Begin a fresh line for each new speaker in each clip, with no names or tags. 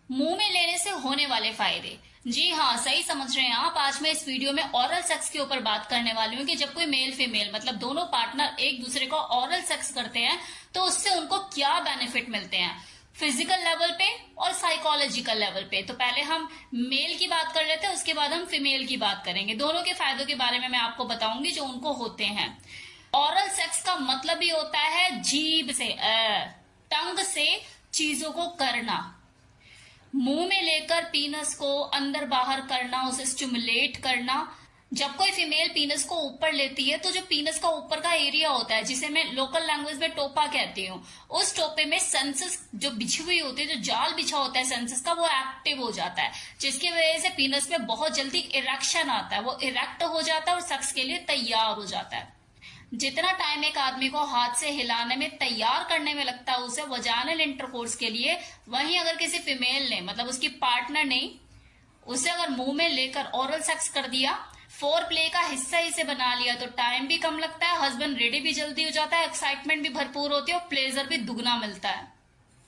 मुंह में लेने से होने वाले फायदे। जी हाँ, सही समझ रहे हैं आप। आज मैं इस वीडियो में ओरल सेक्स के ऊपर बात करने वाली हूँ कि जब कोई मेल फीमेल मतलब दोनों पार्टनर एक दूसरे को ओरल सेक्स करते हैं तो उससे उनको क्या बेनिफिट मिलते हैं, फिजिकल लेवल पे और साइकोलॉजिकल लेवल पे। तो पहले हम मेल की बात कर लेते हैं, उसके बाद हम फीमेल की बात करेंगे। दोनों के फायदों के बारे में मैं आपको बताऊंगी जो उनको होते हैं। ओरल सेक्स का मतलब ही होता है जीभ से, टंग से चीजों को करना, मुंह में लेकर पीनस को अंदर बाहर करना, उसे स्टिमुलेट करना। जब कोई फीमेल पीनस को ऊपर लेती है तो जो पीनस का ऊपर का एरिया होता है, जिसे मैं लोकल लैंग्वेज में टोपा कहती हूँ, उस टोपे में सेंसस जो बिछी हुई होती है, जो जाल बिछा होता है सेंसस का, वो एक्टिव हो जाता है, जिसकी वजह से पीनस में बहुत जल्दी इरेक्शन आता है, वो इरेक्ट हो जाता है और सेक्स के लिए तैयार हो जाता है। जितना टाइम एक आदमी को हाथ से हिलाने में, तैयार करने में लगता है उसे वजाइनल इंटरकोर्स के लिए, वहीं अगर किसी फीमेल ने मतलब उसकी पार्टनर ने उसे अगर मुंह में लेकर ओरल सेक्स कर दिया, फोर प्ले का हिस्सा ही से बना लिया, तो टाइम भी कम लगता है, हस्बैंड रेडी भी जल्दी हो जाता है, एक्साइटमेंट भी भरपूर होती है और प्लेजर भी दुगना मिलता है।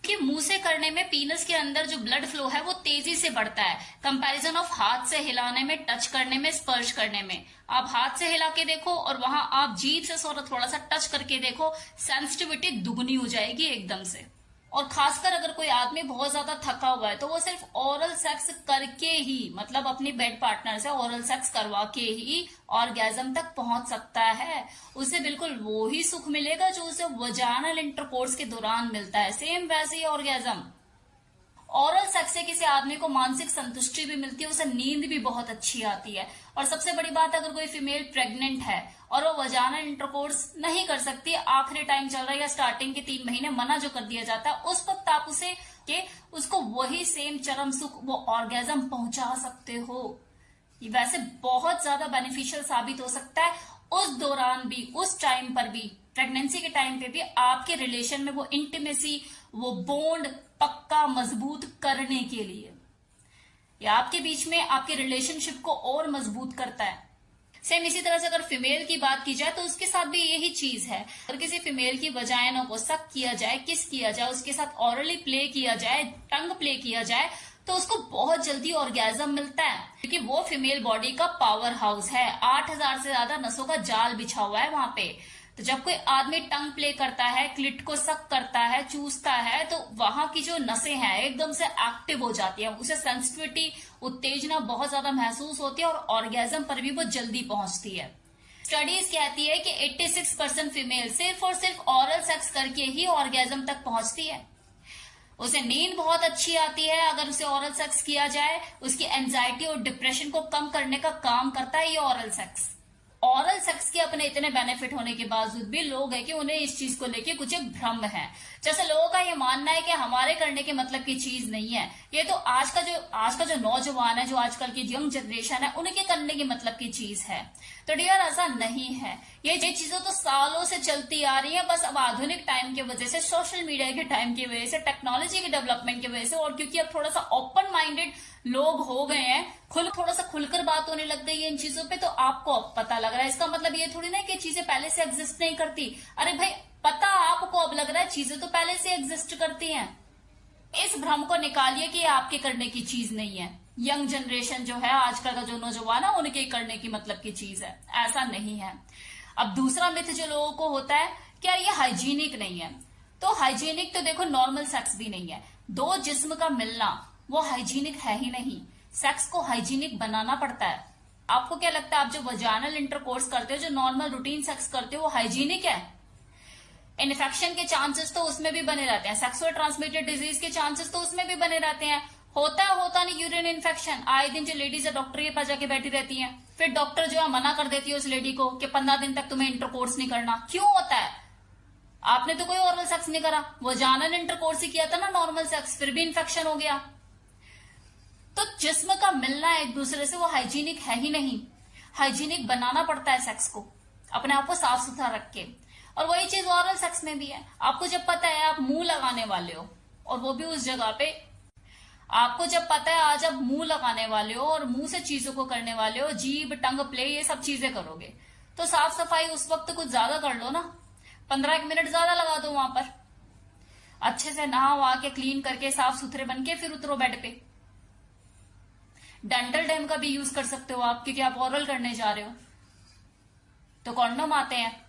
कि मुंह से करने में पीनस के अंदर जो ब्लड फ्लो है वो तेजी से बढ़ता है, कंपैरिजन ऑफ हाथ से हिलाने में, टच करने में, स्पर्श करने में। आप हाथ से हिला के देखो और वहां आप जीभ से थोड़ा सा टच करके देखो, सेंसिटिविटी दुगनी हो जाएगी एकदम से। और खासकर अगर कोई आदमी बहुत ज्यादा थका हुआ है तो वो सिर्फ ओरल सेक्स करके ही, मतलब अपनी बेड पार्टनर से ओरल सेक्स करवा के ही ऑर्गेजम तक पहुंच सकता है। उसे बिल्कुल वो ही सुख मिलेगा जो उसे वजाइनल इंटरकोर्स के दौरान मिलता है, सेम वैसे ही ऑर्गेजम। ओरल सेक्स से किसी आदमी को मानसिक संतुष्टि भी मिलती है, उसे नींद भी बहुत अच्छी आती है। और सबसे बड़ी बात, अगर कोई फीमेल प्रेग्नेंट है और वो वजाइनल इंटरकोर्स नहीं कर सकती, आखिरी टाइम चल रहा है या स्टार्टिंग के 3 महीने मना जो कर दिया जाता है, उस वक्त आप उसे के उसको वही सेम चरम सुख, वो ऑर्गेजम पहुंचा सकते हो। ये वैसे बहुत ज्यादा बेनिफिशियल साबित हो सकता है उस दौरान भी, उस टाइम पर भी, प्रेगनेंसी के टाइम पे भी आपके रिलेशन में वो इंटीमेसी, वो बॉन्ड पक्का मजबूत करने के लिए, या आपके बीच में आपके रिलेशनशिप को और मजबूत करता है। सेम इसी तरह से अगर फीमेल की बात की जाए तो उसके साथ भी यही चीज है। अगर किसी फीमेल की वजाइना को सक किया जाए, किस किया जाए, उसके साथ ऑरली प्ले किया जाए, टंग प्ले किया जाए, तो उसको बहुत जल्दी ऑर्गेजम मिलता है, क्योंकि वो फीमेल बॉडी का पावर हाउस है। 8,000 से ज्यादा नसों का जाल बिछा हुआ है वहां पे। तो जब कोई आदमी टंग प्ले करता है, क्लिट को सक करता है, चूसता है, तो वहां की जो नसें हैं एकदम से एक्टिव हो जाती है, उसे सेंसिटिविटी, उत्तेजना बहुत ज्यादा महसूस होती है और ऑर्गेजम पर भी वो जल्दी पहुंचती है। स्टडीज कहती है कि 86% फीमेल सिर्फ और सिर्फ ओरल सेक्स करके ही ऑर्गेजम तक पहुंचती है। उसे नींद बहुत अच्छी आती है अगर उसे ओरल सेक्स किया जाए। उसकी एंजाइटी और डिप्रेशन को कम करने का काम करता है ये ओरल सेक्स। ओरल सेक्स के अपने इतने बेनिफिट होने के बावजूद भी लोग है कि उन्हें इस चीज को लेके कुछ एक भ्रम है। जैसे लोगों का ये मानना है कि हमारे करने के मतलब की चीज नहीं है, ये तो आज का जो नौजवान है, जो आजकल की यंग जनरेशन है, उनके करने के मतलब की चीज है। तो डियर, ऐसा नहीं है। ये चीजें तो सालों से चलती आ रही है, बस अब आधुनिक टाइम की वजह से, सोशल मीडिया के टाइम की वजह से, टेक्नोलॉजी के डेवलपमेंट की वजह से, और क्योंकि अब थोड़ा सा ओपन माइंडेड लोग हो गए हैं, थोड़ा सा खुलकर बात होने लग गई है इन चीजों पे, तो आपको अब पता लग रहा है। इसका मतलब ये थोड़ी ना कि चीजें पहले से एग्जिस्ट नहीं करती। अरे भाई, पता आपको अब लग रहा है, चीजें तो पहले से एग्जिस्ट करती हैं। इस भ्रम को निकालिए कि आपके करने की चीज नहीं है। यंग जनरेशन जो है, आजकल का जो नौजवान है, उनके करने की मतलब की चीज है, ऐसा नहीं है। अब दूसरा मिथ जो लोगों को होता है कि यार ये हाइजीनिक नहीं है, तो हाइजीनिक तो देखो नॉर्मल सेक्स भी नहीं है। दो जिस्म का मिलना वो हाइजीनिक है ही नहीं। सेक्स को हाइजीनिक बनाना पड़ता है। आपको क्या लगता है, आप जो वजाइनल इंटरकोर्स करते हो, जो नॉर्मल रूटीन सेक्स करते हो, वो हाइजीनिक है? इन्फेक्शन के चांसेस तो उसमें भी बने रहते हैं, सेक्सुअल ट्रांसमिटेड डिजीज के चांसेस तो उसमें भी बने रहते हैं। होता नहीं यूरिन इन्फेक्शन, आए दिन जो लेडीज है डॉक्टर के पास जाके बैठी रहती हैं, फिर डॉक्टर जो है मना कर देती है उस लेडी को कि 15 दिन तक तुम्हें इंटरकोर्स नहीं करना। क्यों होता है? आपने तो कोई ओरल सेक्स नहीं करा, वजाइनल इंटरकोर्स ही किया था ना, नॉर्मल सेक्स, फिर भी इन्फेक्शन हो गया। तो जिस्म का मिलना एक दूसरे से वो हाइजीनिक है ही नहीं। हाइजीनिक बनाना पड़ता है सेक्स को, अपने आप को साफ सुथरा रख के। और वही चीज ओरल सेक्स में भी है। आपको जब पता है आप मुंह लगाने वाले हो, और वो भी उस जगह पे, आपको जब पता है आज आप मुंह लगाने वाले हो और मुंह से चीजों को करने वाले हो, जीभ, टंग प्ले, ये सब चीजें करोगे, तो साफ सफाई उस वक्त कुछ ज्यादा कर लो ना, 15 मिनट ज्यादा लगा दो वहां पर। अच्छे से नहा वहा के क्लीन करके साफ सुथरे बन के फिर उतरो बेड पे। डेंटल डैम का भी यूज कर सकते हो आप, क्योंकि आप ओरल करने जा रहे हो। तो कॉन्डोम आते हैं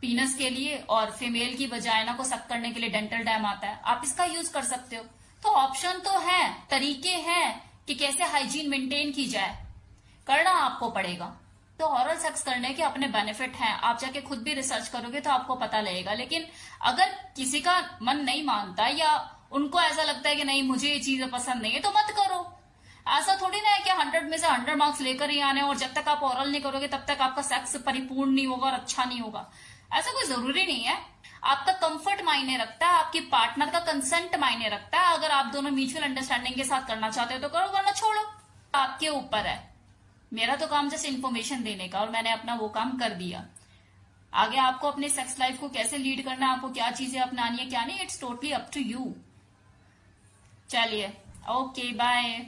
पीनस के लिए, और फीमेल की वजाइना को सक करने के लिए डेंटल डैम आता है, आप इसका यूज कर सकते हो। तो ऑप्शन तो है, तरीके हैं कि कैसे हाइजीन मेंटेन की जाए, करना आपको पड़ेगा। तो ऑरल सेक्स करने के अपने बेनिफिट हैं, आप जाके खुद भी रिसर्च करोगे तो आपको पता लगेगा। लेकिन अगर किसी का मन नहीं मानता या उनको ऐसा लगता है कि नहीं मुझे ये चीजें पसंद नहीं है, तो मत करो। ऐसा थोड़ी ना है कि 100 में से 100 मार्क्स लेकर ही आने, और जब तक आप ऑरल नहीं करोगे तब तक आपका सेक्स परिपूर्ण नहीं होगा और अच्छा नहीं होगा। ऐसा कोई जरूरी नहीं है। आपका कंफर्ट मायने रखता है, आपकी पार्टनर का कंसेंट मायने रखता है। अगर आप दोनों म्यूचुअल अंडरस्टैंडिंग के साथ करना चाहते हो तो करो, वरना छोड़ो, आपके ऊपर है। मेरा तो काम जस्ट इन्फॉर्मेशन देने का, और मैंने अपना वो काम कर दिया। आगे आपको अपने सेक्स लाइफ को कैसे लीड करना है, आपको क्या चीजें अपनानी है क्या नहीं, it's totally up to you. चलिए, ओके, बाय।